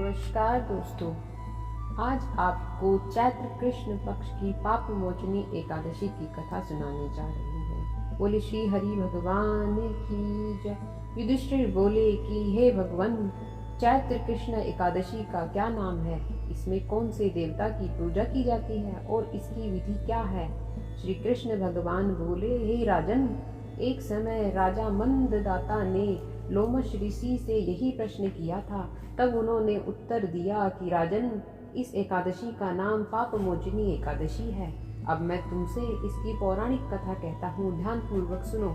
नमस्कार दोस्तों, आज आपको चैत्र कृष्ण पक्ष की पाप मोचनी एकादशी की कथा सुनाने जा रही है। बोले श्री हरि भगवान की जय। युधिष्ठिर बोले कि हे भगवान, चैत्र कृष्ण एकादशी का क्या नाम है? इसमें कौन से देवता की पूजा की जाती है और इसकी विधि क्या है? श्री कृष्ण भगवान बोले, हे राजन, एक समय राजा मंददाता ने लोमश ऋषि से यही प्रश्न किया था। तब उन्होंने उत्तर दिया कि राजन, इस एकादशी का नाम पाप मोचनी एकादशी है। अब मैं तुमसे इसकी पौराणिक कथा कहता हूँ, ध्यान पूर्वक सुनो।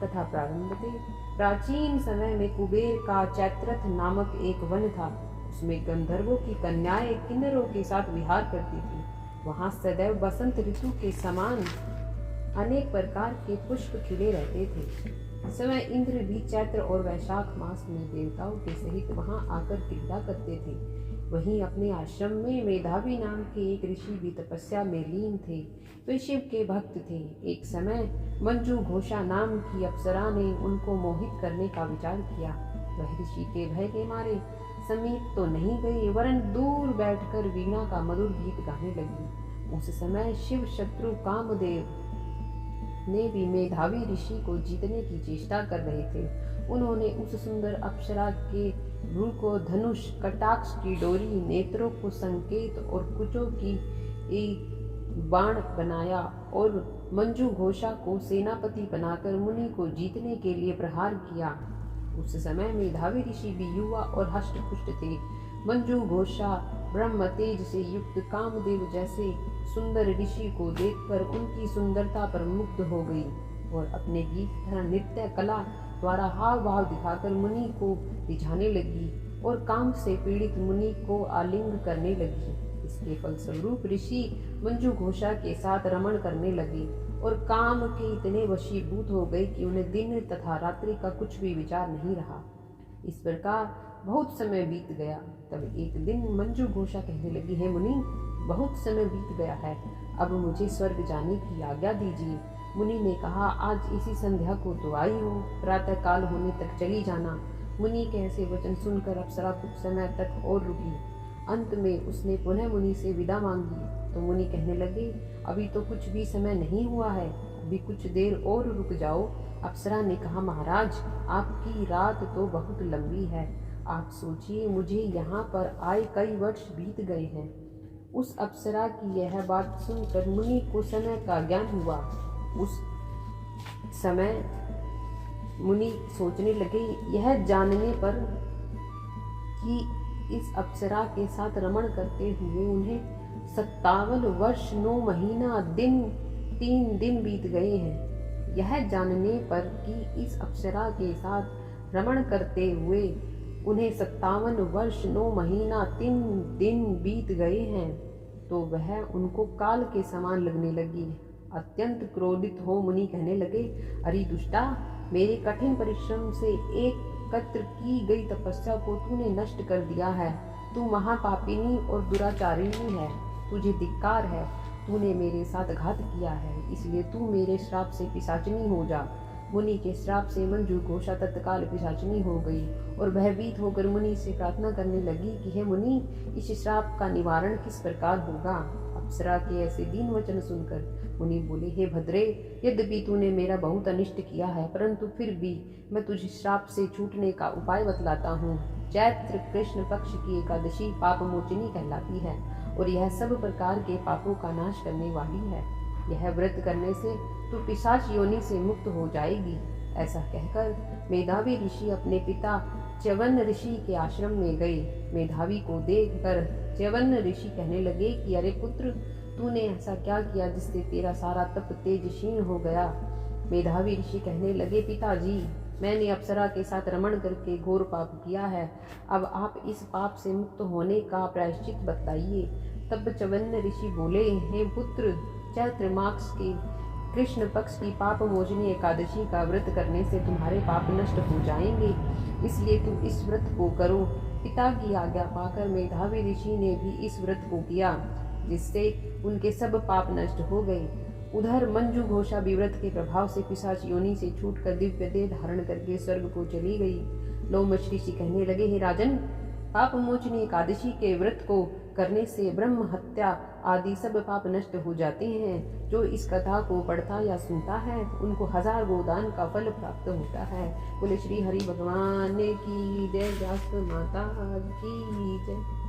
कथा प्रारंभ थे। प्राचीन समय में कुबेर का चैत्रथ नामक एक वन था। उसमें गंधर्वों की कन्याएं किन्नरों के साथ विहार करती थी। वहां सदैव बसंत ऋतु के समान अनेक प्रकार के पुष्प खिले रहते थे। इस समय इंद्र भी चैत्र और वैशाख मास में देवताओं के सहित वहां आकर क्रीड़ा करते थे। वहीं अपने आश्रम में मेधावी नाम के एक ऋषि भी तपस्या में लीन थे। वे शिव के भक्त थे। एक समय मंजू घोषा नाम की अप्सरा ने उनको मोहित करने का विचार किया। वह ऋषि के भय के मारे समीप तो नहीं गई, वरन दूर बैठकर वीणा का मधुर गीत गाने लगी। उस समय शिव शत्रु कामदेव ने भी मेधावी ऋषि को जीतने की चेष्टा कर रहे थे। उन्होंने उस सुंदर अप्सरा के भ्रू को धनुष, कटाक्ष की डोरी, नेत्रों को संकेत और कुचों की एक बाण बनाया और मंजू घोषा को सेनापति बनाकर मुनि को जीतने के लिए प्रहार किया। उस समय मेधावी ऋषि भी युवा और हष्ट-पुष्ट थे। मंजू घोषा ब्रह्म तेज से युक्त कामदेव जैसे सुंदर ऋषि को देखकर उनकी सुंदरता पर मुग्ध हो गई और अपने गीत तथा नृत्य कला द्वारा हाव भाव दिखाकर मुनि को रिझाने लगी और काम से पीड़ित मुनि को आलिंग करने लगी। इसके फलस्वरूप ऋषि मंजू घोषा के साथ रमण करने लगे और काम के इतने वशीभूत हो गए कि उन्हें दिन तथा रात्रि का कुछ भी विचार नहीं रहा। इस प्रकार बहुत समय बीत गया। तब एक दिन मंजू घोषा कहने लगी, हे मुनि, बहुत समय बीत गया है, अब मुझे स्वर्ग जाने की आज्ञा दीजिए। मुनि ने कहा, आज इसी संध्या को तो आई हो, प्रातः काल होने तक चली जाना। मुनि के ऐसे वचन सुनकर अप्सरा कुछ समय तक और रुकी। अंत में उसने पुनः मुनि से विदा मांगी तो मुनि कहने लगे, अभी तो कुछ भी समय नहीं हुआ है, अभी कुछ देर और रुक जाओ। अप्सरा ने कहा, महाराज, आपकी रात तो बहुत लंबी है। आप सोचिए, मुझे यहाँ पर आए कई वर्ष बीत गए हैं। उस अप्सरा की यह बात सुनकर मुनि को समय का ज्ञान हुआ। उस समय मुनि सोचने लगे, यह जानने पर कि इस अप्सरा के साथ रमण करते हुए उन्हें 57 वर्ष 9 महीना दिन 3 दिन बीत गए हैं। यह जानने पर कि इस अप्सरा के साथ रमण करते हुए उन्हें 57 वर्ष 9 महीना 3 दिन बीत गए हैं तो वह उनको काल के समान लगने लगी। अत्यंत क्रोधित हो मुनि कहने लगे, अरे दुष्टा, मेरे कठिन परिश्रम से एकत्र की गई तपस्या को तूने नष्ट कर दिया है। तू महापापिनी और दुराचारिणी है, तुझे धिक्कार है। तूने मेरे साथ घात किया है, इसलिए तू मेरे श्राप से पिशाचिनी हो जा। मुनि के श्राप से मंजू घोषा तत्काल पिशाचिनी हो गई और भयभीत होकर मुनि से प्रार्थना करने लगी कि हे मुनि, इस श्राप का निवारण किस प्रकार होगा? अप्सरा के ऐसे दीन वचन सुनकर मुनि बोले, हे भद्रे, यद्यपि तूने मेरा बहुत अनिष्ट किया है, परंतु फिर भी मैं तुझे श्राप से छूटने का उपाय बतलाता हूँ। चैत्र कृष्ण पक्ष की एकादशी पाप मोचनी कहलाती है और यह सब प्रकार के पापों का नाश करने वाली है। यह व्रत करने से तू पिशाच योनि से मुक्त हो जाएगी। ऐसा कहकर मेधावी ऋषि अपने पिता च्यवन ऋषि के आश्रम में गए। मेधावी को देखकर च्यवन ऋषि कहने लगे कि अरे पुत्र, तूने ऐसा क्या किया जिससे तेरा सारा तप तेज क्षीण हो गया? मेधावी ऋषि कहने लगे, पिताजी, मैंने अप्सरा के साथ रमण करके घोर पाप किया है। अब आप इस पाप से मुक्त होने का प्रायश्चित बताइए। तब च्यवन ऋषि बोले, हे पुत्र, चैत्र मास के कृष्ण पक्ष की पाप मोचनी एकादशी का व्रत करने से तुम्हारे पाप नष्ट हो जाएंगे, इसलिए तुम इस व्रत को करो। पिता की आज्ञा पाकर मेधावी ऋषि ने भी इस व्रत को किया, जिससे उनके सब पाप नष्ट हो गए। उधर मंजू घोषा भी व्रत के प्रभाव से पिशाच योनि से छूटकर दिव्य देह धारण करके स्वर्ग को चली गई। लोमश ऋषि कहने लगे, हे राजन, पाप मोचनी एकादशी के व्रत को करने से ब्रह्म हत्या आदि सब पाप नष्ट हो जाते हैं। जो इस कथा को पढ़ता या सुनता है उनको 1000 गोदान का फल प्राप्त होता है। बोले श्री हरि भगवान की जय, व्यास माता की जय।